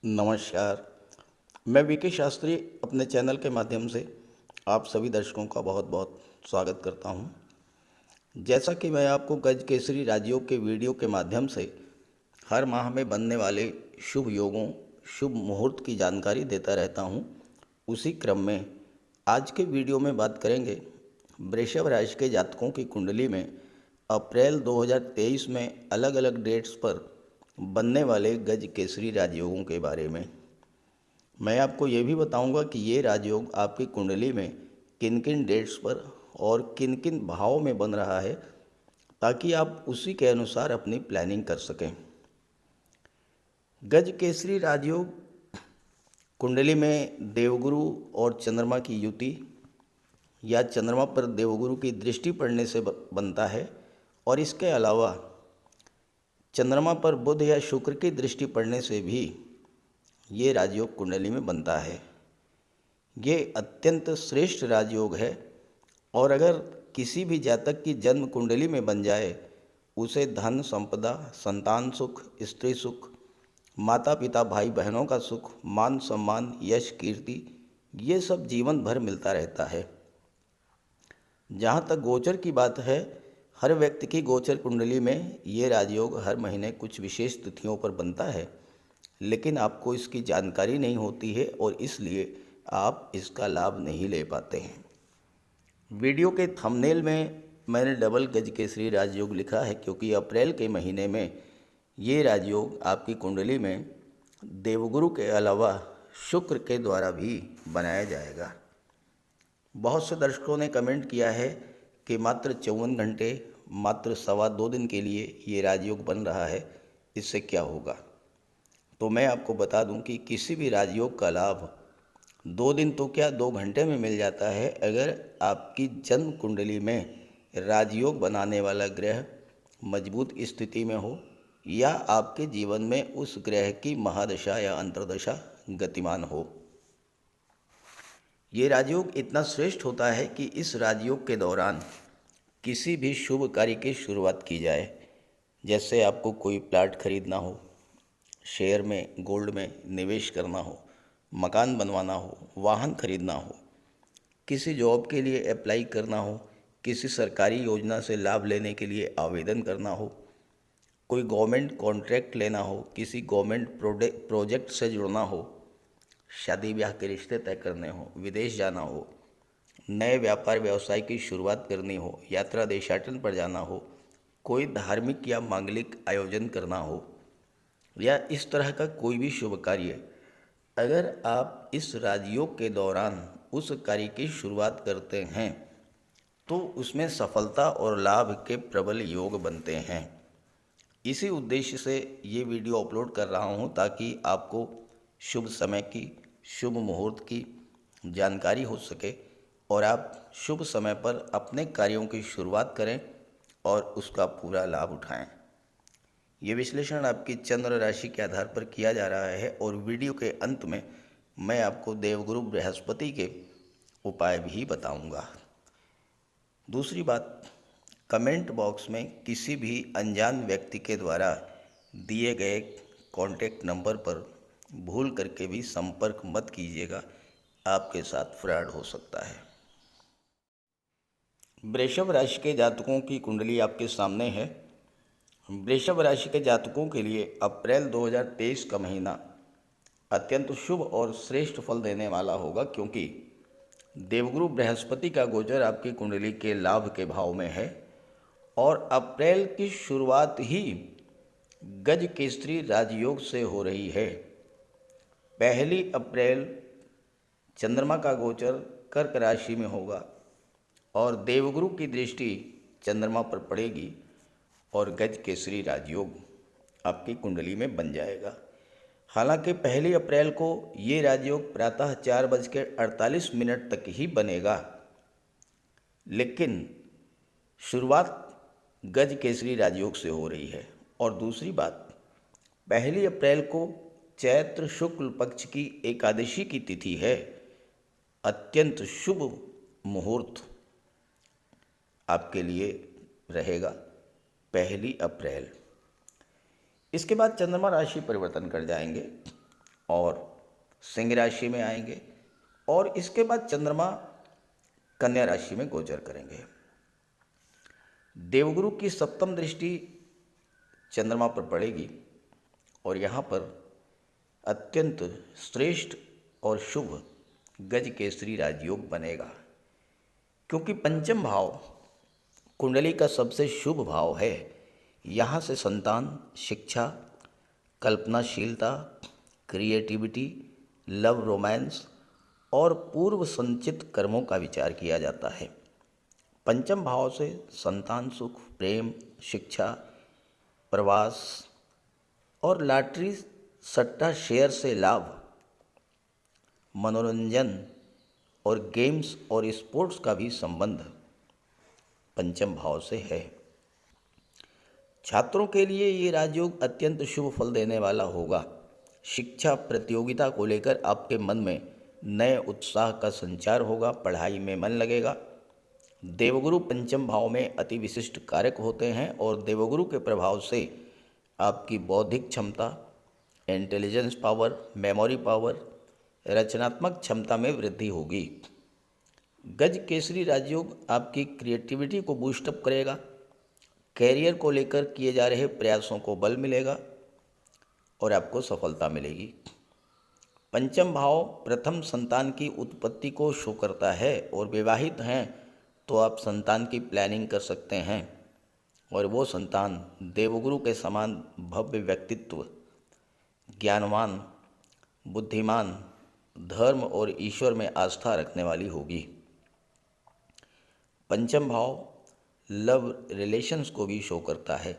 नमस्कार। मैं वीके शास्त्री अपने चैनल के माध्यम से आप सभी दर्शकों का बहुत बहुत स्वागत करता हूं। जैसा कि मैं आपको गज केसरी राजयोग के वीडियो के माध्यम से हर माह में बनने वाले शुभ योगों, शुभ मुहूर्त की जानकारी देता रहता हूं, उसी क्रम में आज के वीडियो में बात करेंगे वृषभ राशि के जातकों की कुंडली में अप्रैल 2023 में अलग अलग डेट्स पर बनने वाले गज केसरी राजयोगों के बारे में। मैं आपको ये भी बताऊंगा कि ये राजयोग आपकी कुंडली में किन किन डेट्स पर और किन किन भाव में बन रहा है, ताकि आप उसी के अनुसार अपनी प्लानिंग कर सकें। गज केसरी राजयोग कुंडली में देवगुरु और चंद्रमा की युति या चंद्रमा पर देवगुरु की दृष्टि पड़ने से बनता है, और इसके अलावा चंद्रमा पर बुध या शुक्र की दृष्टि पड़ने से भी ये राजयोग कुंडली में बनता है। ये अत्यंत श्रेष्ठ राजयोग है, और अगर किसी भी जातक की जन्म कुंडली में बन जाए, उसे धन संपदा, संतान सुख, स्त्री सुख, माता पिता भाई बहनों का सुख, मान सम्मान, यश कीर्ति, ये सब जीवन भर मिलता रहता है। जहाँ तक गोचर की बात है, हर व्यक्ति की गोचर कुंडली में ये राजयोग हर महीने कुछ विशेष तिथियों पर बनता है, लेकिन आपको इसकी जानकारी नहीं होती है और इसलिए आप इसका लाभ नहीं ले पाते हैं। वीडियो के थंबनेल में मैंने डबल गज केसरी राजयोग लिखा है, क्योंकि अप्रैल के महीने में ये राजयोग आपकी कुंडली में देवगुरु के अलावा शुक्र के द्वारा भी बनाया जाएगा। बहुत से दर्शकों ने कमेंट किया है कि मात्र 54 घंटे, मात्र 2.25 दिन के लिए ये राजयोग बन रहा है, इससे क्या होगा। तो मैं आपको बता दूं कि किसी भी राजयोग का लाभ 2 दिन तो क्या 2 घंटे में मिल जाता है, अगर आपकी जन्म कुंडली में राजयोग बनाने वाला ग्रह मजबूत स्थिति में हो, या आपके जीवन में उस ग्रह की महादशा या अंतर्दशा गतिमान हो। ये राजयोग इतना श्रेष्ठ होता है कि इस राजयोग के दौरान किसी भी शुभ कार्य की शुरुआत की जाए, जैसे आपको कोई प्लाट खरीदना हो, शेयर में, गोल्ड में निवेश करना हो, मकान बनवाना हो, वाहन खरीदना हो, किसी जॉब के लिए अप्लाई करना हो, किसी सरकारी योजना से लाभ लेने के लिए आवेदन करना हो, कोई गवर्नमेंट कॉन्ट्रैक्ट लेना हो, किसी गवर्नमेंट प्रोजेक्ट से जुड़ना हो, शादी ब्याह के रिश्ते तय करने हो, विदेश जाना हो, नए व्यापार व्यवसाय की शुरुआत करनी हो, यात्रा देशाटन पर जाना हो, कोई धार्मिक या मांगलिक आयोजन करना हो, या इस तरह का कोई भी शुभ कार्य, अगर आप इस राजयोग के दौरान उस कार्य की शुरुआत करते हैं तो उसमें सफलता और लाभ के प्रबल योग बनते हैं। इसी उद्देश्य से ये वीडियो अपलोड कर रहा हूँ, ताकि आपको शुभ समय की, शुभ मुहूर्त की जानकारी हो सके और आप शुभ समय पर अपने कार्यों की शुरुआत करें और उसका पूरा लाभ उठाएं। ये विश्लेषण आपकी चंद्र राशि के आधार पर किया जा रहा है, और वीडियो के अंत में मैं आपको देवगुरु बृहस्पति के उपाय भी बताऊंगा। दूसरी बात, कमेंट बॉक्स में किसी भी अनजान व्यक्ति के द्वारा दिए गए कॉन्टैक्ट नंबर पर भूल करके भी संपर्क मत कीजिएगा, आपके साथ फ्रॉड हो सकता है। वृषभ राशि के जातकों की कुंडली आपके सामने है। वृषभ राशि के जातकों के लिए अप्रैल 2023 का महीना अत्यंत शुभ और श्रेष्ठ फल देने वाला होगा, क्योंकि देवगुरु बृहस्पति का गोचर आपकी कुंडली के लाभ के भाव में है, और अप्रैल की शुरुआत ही गज केसरी राजयोग से हो रही है। 1 अप्रैल चंद्रमा का गोचर कर्क राशि में होगा और देवगुरु की दृष्टि चंद्रमा पर पड़ेगी, और गज केसरी राजयोग आपकी कुंडली में बन जाएगा। हालांकि 1 अप्रैल को ये राजयोग प्रातः 4:48 तक ही बनेगा, लेकिन शुरुआत गज केसरी राजयोग से हो रही है। और दूसरी बात, 1 अप्रैल को चैत्र शुक्ल पक्ष की एकादशी की तिथि है। अत्यंत शुभ मुहूर्त आपके लिए रहेगा 1 अप्रैल। इसके बाद चंद्रमा राशि परिवर्तन कर जाएंगे और सिंह राशि में आएंगे और इसके बाद चंद्रमा कन्या राशि में गोचर करेंगे। देवगुरु की सप्तम दृष्टि चंद्रमा पर पड़ेगी और यहाँ पर अत्यंत श्रेष्ठ और शुभ गज केसरी राजयोग बनेगा, क्योंकि पंचम भाव कुंडली का सबसे शुभ भाव है। यहाँ से संतान, शिक्षा, कल्पनाशीलता, क्रिएटिविटी, लव, रोमांस और पूर्व संचित कर्मों का विचार किया जाता है। पंचम भाव से संतान सुख, प्रेम, शिक्षा, प्रवास और लॉटरी, सट्टा, शेयर से लाभ, मनोरंजन और गेम्स और स्पोर्ट्स का भी संबंध पंचम भाव से है। छात्रों के लिए ये राजयोग अत्यंत शुभ फल देने वाला होगा। शिक्षा प्रतियोगिता को लेकर आपके मन में नए उत्साह का संचार होगा, पढ़ाई में मन लगेगा। देवगुरु पंचम भाव में अति विशिष्ट कारक होते हैं और देवगुरु के प्रभाव से आपकी बौद्धिक क्षमता, इंटेलिजेंस पावर, मेमोरी पावर, रचनात्मक क्षमता में वृद्धि होगी। गज केसरी राजयोग आपकी क्रिएटिविटी को बूस्टअप करेगा। कैरियर को लेकर किए जा रहे प्रयासों को बल मिलेगा और आपको सफलता मिलेगी। पंचम भाव प्रथम संतान की उत्पत्ति को शो करता है और विवाहित हैं तो आप संतान की प्लानिंग कर सकते हैं और वो संतान देवगुरु के समान भव्य व्यक्तित्व, ज्ञानवान, बुद्धिमान, धर्म और ईश्वर में आस्था रखने वाली होगी। पंचम भाव लव रिलेशंस को भी शो करता है।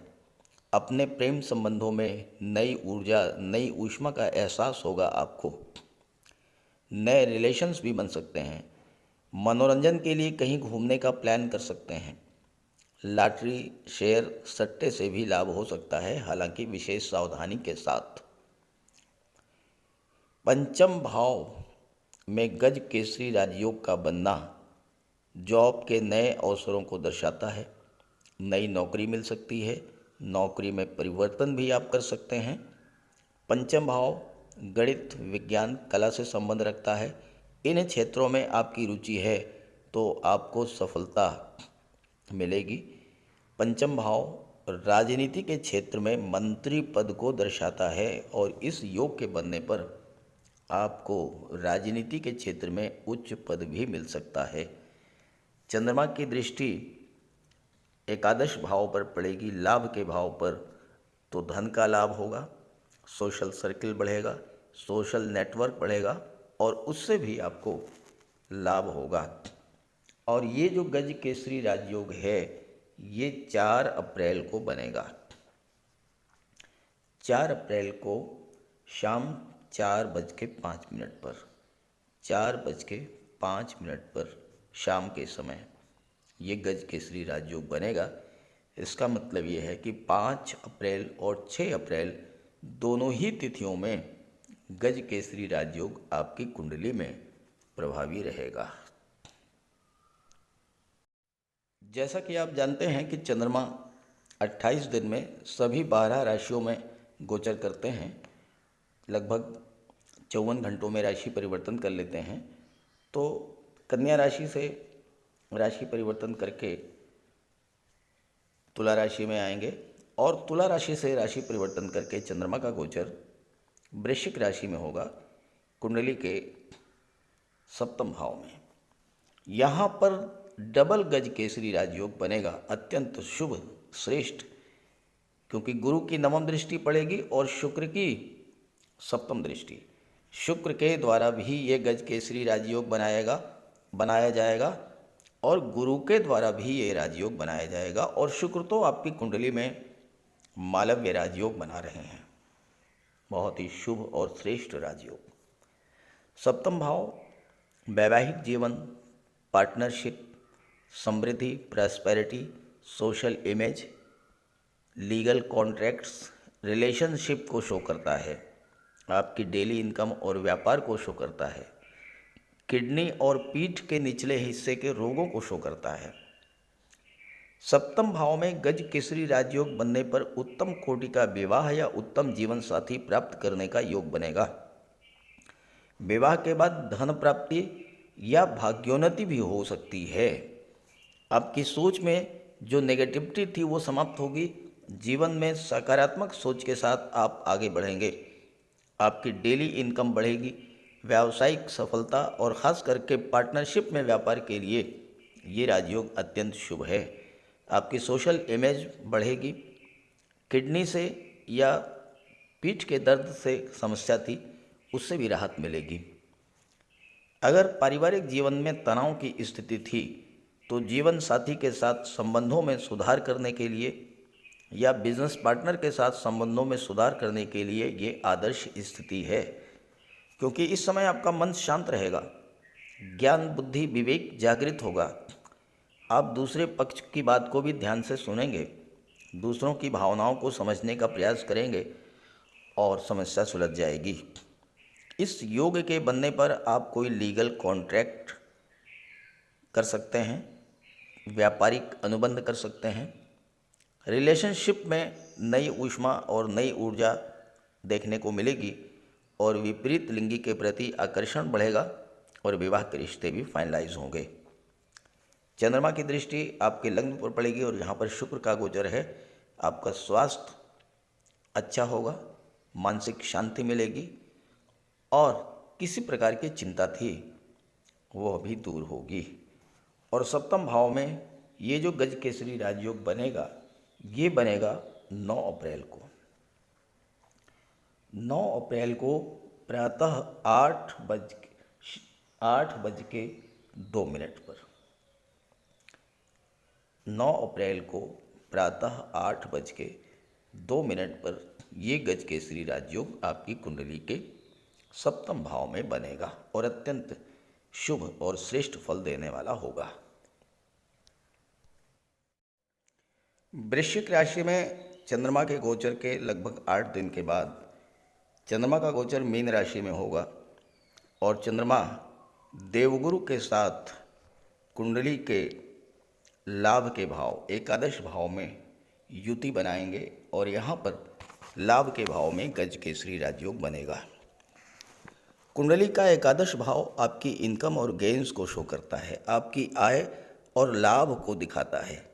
अपने प्रेम संबंधों में नई ऊर्जा, नई ऊष्मा का एहसास होगा आपको। नए रिलेशंस भी बन सकते हैं। मनोरंजन के लिए कहीं घूमने का प्लान कर सकते हैं। लॉटरी, शेयर, सट्टे से भी लाभ हो सकता है, हालांकि विशेष सावधानी के साथ। पंचम भाव में गज केसरी राजयोग का बनना जॉब के नए अवसरों को दर्शाता है। नई नौकरी मिल सकती है, नौकरी में परिवर्तन भी आप कर सकते हैं। पंचम भाव गणित, विज्ञान, कला से संबंध रखता है। इन क्षेत्रों में आपकी रुचि है तो आपको सफलता मिलेगी। पंचम भाव राजनीति के क्षेत्र में मंत्री पद को दर्शाता है और इस योग के बनने पर आपको राजनीति के क्षेत्र में उच्च पद भी मिल सकता है। चंद्रमा की दृष्टि एकादश भाव पर पड़ेगी, लाभ के भाव पर, तो धन का लाभ होगा, सोशल सर्किल बढ़ेगा, सोशल नेटवर्क बढ़ेगा और उससे भी आपको लाभ होगा। और ये जो गज केसरी राजयोग है ये 4 अप्रैल को बनेगा। 4 अप्रैल को शाम 4:05 पर, 4:05 पर शाम के समय ये गज केसरी राजयोग बनेगा। इसका मतलब ये है कि 5 अप्रैल और 6 अप्रैल दोनों ही तिथियों में गज केसरी राजयोग आपकी कुंडली में प्रभावी रहेगा। जैसा कि आप जानते हैं कि चंद्रमा 28 दिन में सभी 12 राशियों में गोचर करते हैं, लगभग 54 घंटों में राशि परिवर्तन कर लेते हैं। तो कन्या राशि से राशि परिवर्तन करके तुला राशि में आएंगे और तुला राशि से राशि परिवर्तन करके चंद्रमा का गोचर वृश्चिक राशि में होगा, कुंडली के सप्तम भाव में। यहाँ पर डबल गज केसरी राजयोग बनेगा, अत्यंत शुभ, श्रेष्ठ, क्योंकि गुरु की नवम दृष्टि पड़ेगी और शुक्र की सप्तम दृष्टि। शुक्र के द्वारा भी ये गज केसरी राजयोग बनाया जाएगा और गुरु के द्वारा भी ये राजयोग बनाया जाएगा। और शुक्र तो आपकी कुंडली में मालव्य राजयोग बना रहे हैं, बहुत ही शुभ और श्रेष्ठ राजयोग। सप्तम भाव वैवाहिक जीवन, पार्टनरशिप, समृद्धि, prosperity, social image, legal contracts, relationship को शो करता है। आपकी डेली इनकम और व्यापार को शो करता है। किडनी और पीठ के निचले हिस्से के रोगों को शो करता है। सप्तम भाव में गज केसरी राजयोग बनने पर उत्तम कोटि का विवाह या उत्तम जीवन साथी प्राप्त करने का योग बनेगा। विवाह के बाद धन प्राप्ति या भाग्योन्नति भी हो सकती है। आपकी सोच में जो नेगेटिविटी थी वो समाप्त होगी। जीवन में सकारात्मक सोच के साथ आप आगे बढ़ेंगे। आपकी डेली इनकम बढ़ेगी। व्यावसायिक सफलता और ख़ास करके पार्टनरशिप में व्यापार के लिए ये राजयोग अत्यंत शुभ है। आपकी सोशल इमेज बढ़ेगी। किडनी से या पीठ के दर्द से समस्या थी, उससे भी राहत मिलेगी। अगर पारिवारिक जीवन में तनाव की स्थिति थी तो जीवन साथी के साथ संबंधों में सुधार करने के लिए या बिजनेस पार्टनर के साथ संबंधों में सुधार करने के लिए ये आदर्श स्थिति है, क्योंकि इस समय आपका मन शांत रहेगा। ज्ञान बुद्धि विवेक जागृत होगा। आप दूसरे पक्ष की बात को भी ध्यान से सुनेंगे, दूसरों की भावनाओं को समझने का प्रयास करेंगे और समस्या सुलझ जाएगी। इस योग के बनने पर आप कोई लीगल कॉन्ट्रैक्ट कर सकते हैं, व्यापारिक अनुबंध कर सकते हैं। रिलेशनशिप में नई ऊष्मा और नई ऊर्जा देखने को मिलेगी और विपरीत लिंगी के प्रति आकर्षण बढ़ेगा और विवाह के रिश्ते भी फाइनलाइज होंगे। चंद्रमा की दृष्टि आपके लग्न पर पड़ेगी और यहाँ पर शुक्र का गोचर है। आपका स्वास्थ्य अच्छा होगा, मानसिक शांति मिलेगी और किसी प्रकार की चिंता थी वो अभी दूर होगी। और सप्तम भाव में ये जो गज केसरी राजयोग बनेगा, ये बनेगा 9 अप्रैल को। 9 अप्रैल को प्रातः 8:02 पर 9 अप्रैल को प्रातः 8:02 पर ये गज केसरी राजयोग आपकी कुंडली के सप्तम भाव में बनेगा और अत्यंत शुभ और श्रेष्ठ फल देने वाला होगा। वृश्चिक राशि में चंद्रमा के गोचर के लगभग 8 दिन के बाद चंद्रमा का गोचर मीन राशि में होगा और चंद्रमा देवगुरु के साथ कुंडली के लाभ के भाव एकादश भाव में युति बनाएंगे और यहाँ पर लाभ के भाव में गज केसरी राजयोग बनेगा। कुंडली का एकादश भाव आपकी इनकम और गेन्स को शो करता है, आपकी आय और लाभ को दिखाता है।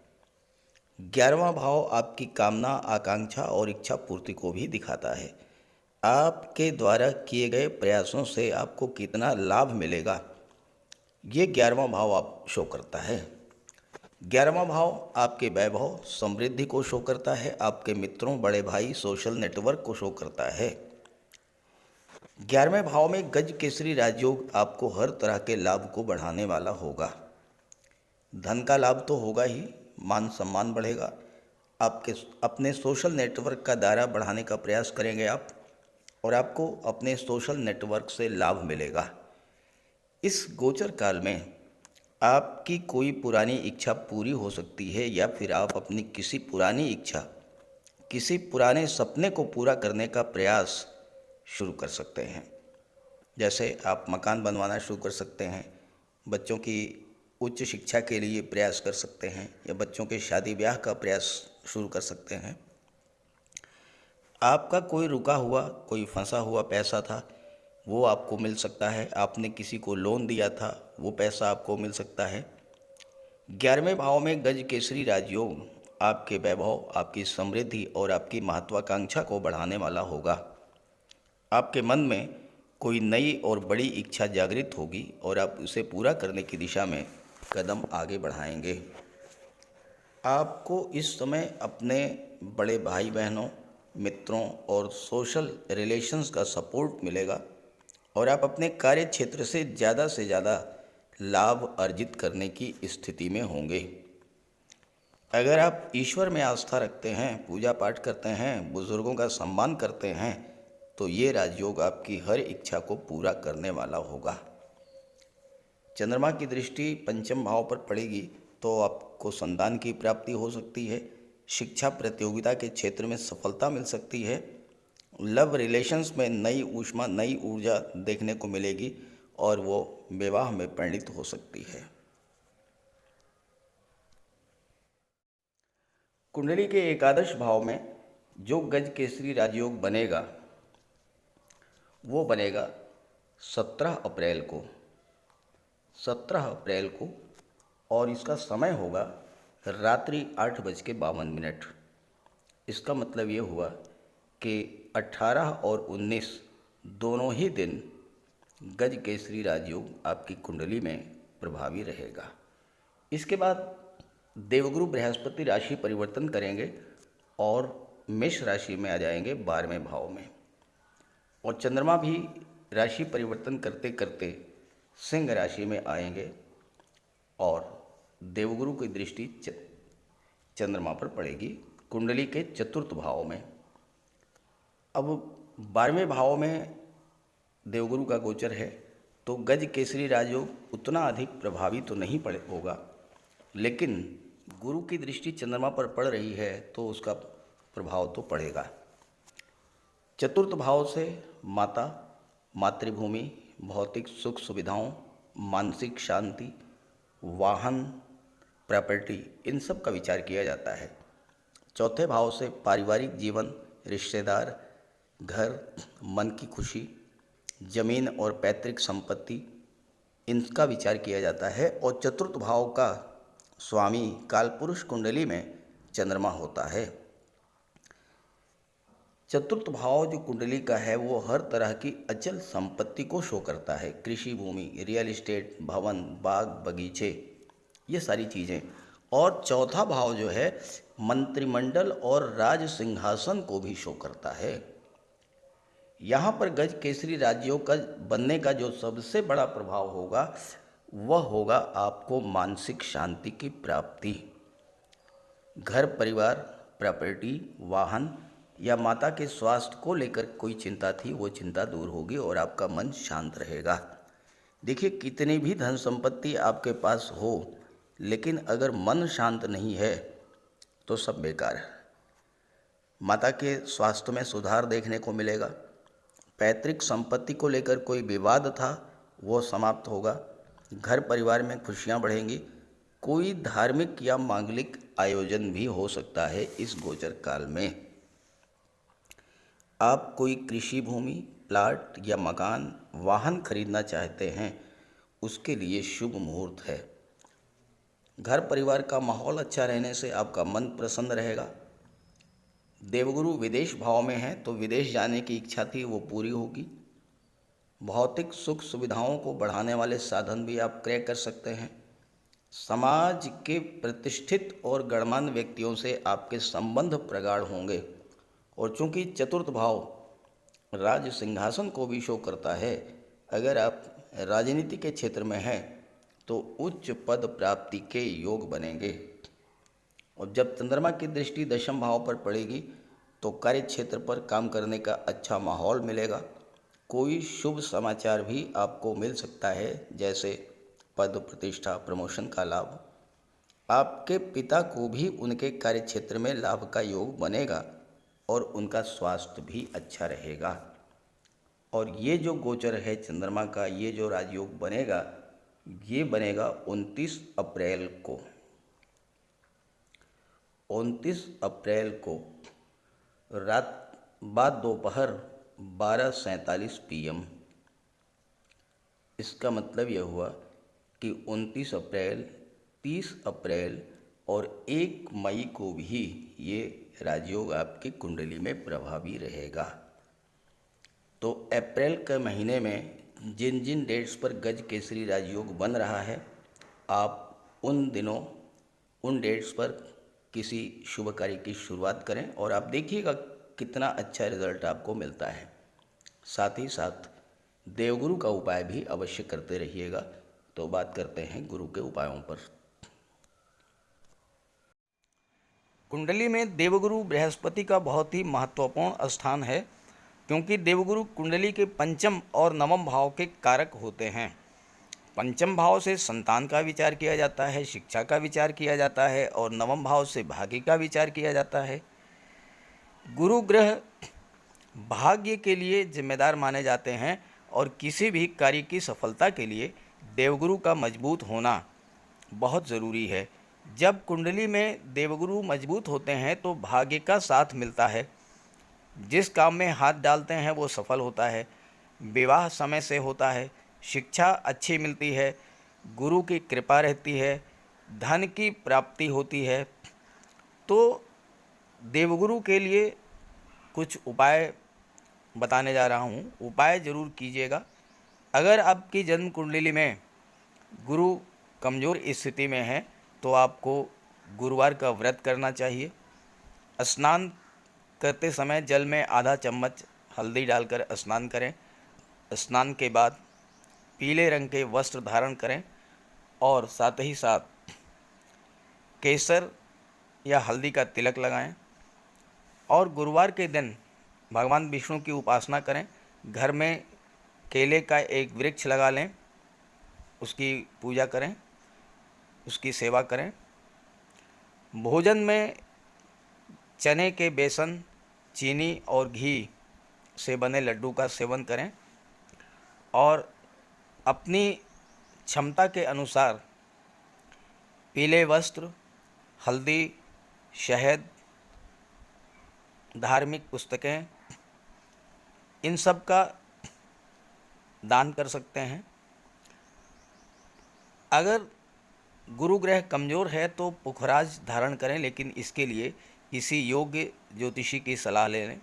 11वां भाव आपकी कामना आकांक्षा और इच्छा पूर्ति को भी दिखाता है। आपके द्वारा किए गए प्रयासों से आपको कितना लाभ मिलेगा, ये 11वां भाव आप शो करता है। 11वां भाव आपके वैभव समृद्धि को शो करता है, आपके मित्रों बड़े भाई सोशल नेटवर्क को शो करता है। 11वें भाव में गज केसरी राजयोग आपको हर तरह के लाभ को बढ़ाने वाला होगा। धन का लाभ तो होगा ही, मान सम्मान बढ़ेगा। आपके अपने सोशल नेटवर्क का दायरा बढ़ाने का प्रयास करेंगे आप और आपको अपने सोशल नेटवर्क से लाभ मिलेगा। इस गोचर काल में आपकी कोई पुरानी इच्छा पूरी हो सकती है या फिर आप अपनी किसी पुरानी इच्छा, किसी पुराने सपने को पूरा करने का प्रयास शुरू कर सकते हैं। जैसे आप मकान बनवाना शुरू कर सकते हैं, बच्चों की उच्च शिक्षा के लिए प्रयास कर सकते हैं या बच्चों के शादी ब्याह का प्रयास शुरू कर सकते हैं। आपका कोई रुका हुआ कोई फंसा हुआ पैसा था वो आपको मिल सकता है। आपने किसी को लोन दिया था वो पैसा आपको मिल सकता है। 11वें भाव में गज केसरी राजयोग आपके वैभव, आपकी समृद्धि और आपकी महत्वाकांक्षा को बढ़ाने वाला होगा। आपके मन में कोई नई और बड़ी इच्छा जागृत होगी और आप उसे पूरा करने की दिशा में कदम आगे बढ़ाएंगे। आपको इस समय अपने बड़े भाई बहनों, मित्रों और सोशल रिलेशंस का सपोर्ट मिलेगा और आप अपने कार्य क्षेत्र से ज़्यादा लाभ अर्जित करने की स्थिति में होंगे। अगर आप ईश्वर में आस्था रखते हैं, पूजा पाठ करते हैं, बुजुर्गों का सम्मान करते हैं, तो ये राजयोग आपकी हर इच्छा को पूरा करने वाला होगा। चंद्रमा की दृष्टि पंचम भाव पर पड़ेगी तो आपको संतान की प्राप्ति हो सकती है। शिक्षा प्रतियोगिता के क्षेत्र में सफलता मिल सकती है। लव रिलेशंस में नई ऊष्मा नई ऊर्जा देखने को मिलेगी और वो विवाह में परिणित हो सकती है। कुंडली के एकादश भाव में जो गज केसरी राजयोग बनेगा वो बनेगा 17 अप्रैल को, 17 अप्रैल को, और इसका समय होगा रात्रि 8:52। इसका मतलब ये हुआ कि 18 और 19 दोनों ही दिन गज केसरी राजयोग आपकी कुंडली में प्रभावी रहेगा। इसके बाद देवगुरु बृहस्पति राशि परिवर्तन करेंगे और मेष राशि में आ जाएंगे 12वें भाव में, और चंद्रमा भी राशि परिवर्तन करते करते सिंह राशि में आएंगे और देवगुरु की दृष्टि चंद्रमा पर पड़ेगी कुंडली के 4th भाव में। अब 12वें भाव में देवगुरु का गोचर है तो गज केसरी राजयोग उतना अधिक प्रभावी तो नहीं पड़े होगा, लेकिन गुरु की दृष्टि चंद्रमा पर पड़ रही है तो उसका प्रभाव तो पड़ेगा। 4th भाव से माता, मातृभूमि, भौतिक सुख सुविधाओं, मानसिक शांति, वाहन, प्रॉपर्टी, इन सब का विचार किया जाता है। 4थे भाव से पारिवारिक जीवन, रिश्तेदार, घर, मन की खुशी, जमीन और पैतृक संपत्ति, इनका विचार किया जाता है। और 4th भाव का स्वामी कालपुरुष कुंडली में चंद्रमा होता है। 4th भाव जो कुंडली का है वो हर तरह की अचल संपत्ति को शो करता है। कृषि भूमि, रियल एस्टेट, भवन, बाग, बगीचे, ये सारी चीज़ें। और 4था भाव जो है मंत्रिमंडल और राज सिंहासन को भी शो करता है। यहाँ पर गज केसरी राज्यों का बनने का जो सबसे बड़ा प्रभाव होगा वह होगा आपको मानसिक शांति की प्राप्ति। घर परिवार, प्रॉपर्टी, वाहन या माता के स्वास्थ्य को लेकर कोई चिंता थी वो चिंता दूर होगी और आपका मन शांत रहेगा। देखिए, कितनी भी धन संपत्ति आपके पास हो, लेकिन अगर मन शांत नहीं है तो सब बेकार है। माता के स्वास्थ्य में सुधार देखने को मिलेगा। पैतृक संपत्ति को लेकर कोई विवाद था वो समाप्त होगा। घर परिवार में खुशियां बढ़ेंगी। कोई धार्मिक या मांगलिक आयोजन भी हो सकता है इस गोचर काल में। आप कोई कृषि भूमि, प्लाट या मकान, वाहन खरीदना चाहते हैं, उसके लिए शुभ मुहूर्त है। घर परिवार का माहौल अच्छा रहने से आपका मन प्रसन्न रहेगा। देवगुरु विदेश भाव में है तो विदेश जाने की इच्छा थी वो पूरी होगी। भौतिक सुख सुविधाओं को बढ़ाने वाले साधन भी आप क्रय कर सकते हैं। समाज के प्रतिष्ठित और गणमान्य व्यक्तियों से आपके संबंध प्रगाढ़ होंगे। और चूंकि 4th भाव राज सिंहासन को भी शो करता है, अगर आप राजनीति के क्षेत्र में हैं तो उच्च पद प्राप्ति के योग बनेंगे। और जब चंद्रमा की दृष्टि 10वें भाव पर पड़ेगी तो कार्य क्षेत्र पर काम करने का अच्छा माहौल मिलेगा। कोई शुभ समाचार भी आपको मिल सकता है, जैसे पद प्रतिष्ठा, प्रमोशन का लाभ। आपके पिता को भी उनके कार्य क्षेत्र में लाभ का योग बनेगा और उनका स्वास्थ्य भी अच्छा रहेगा। और ये जो गोचर है चंद्रमा का, ये जो राजयोग बनेगा, ये बनेगा 29 अप्रैल को। 29 अप्रैल को रात बाद दोपहर 12:47 PM। इसका मतलब यह हुआ कि 29 अप्रैल, 30 अप्रैल और 1 मई को भी ये राजयोग आपकी कुंडली में प्रभावी रहेगा। तो अप्रैल के महीने में जिन जिन डेट्स पर गज केसरी राजयोग बन रहा है, आप उन दिनों उन डेट्स पर किसी शुभ कार्य की शुरुआत करें और आप देखिएगा कितना अच्छा रिजल्ट आपको मिलता है। साथ ही साथ देवगुरु का उपाय भी अवश्य करते रहिएगा। तो बात करते हैं गुरु के उपायों पर। कुंडली में देवगुरु बृहस्पति का बहुत ही महत्वपूर्ण स्थान है, क्योंकि देवगुरु कुंडली के 5म और 9म भाव के कारक होते हैं। 5म भाव से संतान का विचार किया जाता है, शिक्षा का विचार किया जाता है, और 9म भाव से भाग्य का विचार किया जाता है। गुरु ग्रह भाग्य के लिए जिम्मेदार माने जाते हैं और किसी भी कार्य की सफलता के लिए देवगुरु का मजबूत होना बहुत ज़रूरी है। जब कुंडली में देवगुरु मजबूत होते हैं तो भाग्य का साथ मिलता है। जिस काम में हाथ डालते हैं वो सफल होता है। विवाह समय से होता है, शिक्षा अच्छी मिलती है, गुरु की कृपा रहती है, धन की प्राप्ति होती है। तो देवगुरु के लिए कुछ उपाय बताने जा रहा हूँ, उपाय ज़रूर कीजिएगा। अगर आपकी जन्म कुंडली में गुरु कमज़ोर स्थिति में है तो आपको गुरुवार का व्रत करना चाहिए। स्नान करते समय जल में आधा चम्मच हल्दी डालकर स्नान करें। स्नान के बाद पीले रंग के वस्त्र धारण करें और साथ ही साथ केसर या हल्दी का तिलक लगाएं। और गुरुवार के दिन भगवान विष्णु की उपासना करें। घर में केले का एक वृक्ष लगा लें, उसकी पूजा करें, उसकी सेवा करें। भोजन में चने के बेसन, चीनी और घी से बने लड्डू का सेवन करें और अपनी क्षमता के अनुसार पीले वस्त्र, हल्दी, शहद, धार्मिक पुस्तकें, इन सब का दान कर सकते हैं। अगर गुरु ग्रह कमज़ोर है तो पुखराज धारण करें, लेकिन इसके लिए किसी योग्य ज्योतिषी की सलाह ले लें।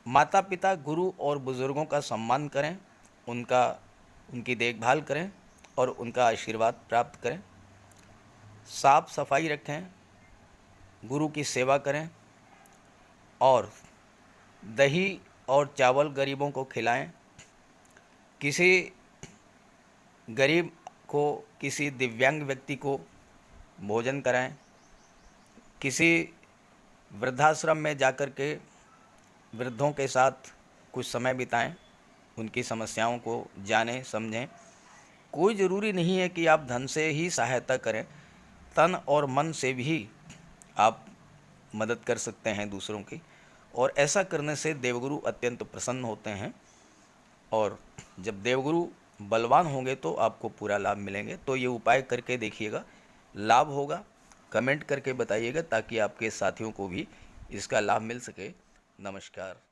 माता पिता, गुरु और बुज़ुर्गों का सम्मान करें, उनकी देखभाल करें और उनका आशीर्वाद प्राप्त करें। साफ सफाई रखें, गुरु की सेवा करें और दही और चावल गरीबों को खिलाएं। किसी गरीब को, किसी दिव्यांग व्यक्ति को भोजन कराएं। किसी वृद्धाश्रम में जाकर के वृद्धों के साथ कुछ समय बिताएं, उनकी समस्याओं को जानें, समझें। कोई ज़रूरी नहीं है कि आप धन से ही सहायता करें, तन और मन से भी आप मदद कर सकते हैं दूसरों की, और ऐसा करने से देवगुरु अत्यंत प्रसन्न होते हैं। और जब देवगुरु बलवान होंगे तो आपको पूरा लाभ मिलेंगे। तो ये उपाय करके देखिएगा, लाभ होगा। कमेंट करके बताइएगा ताकि आपके साथियों को भी इसका लाभ मिल सके। नमस्कार।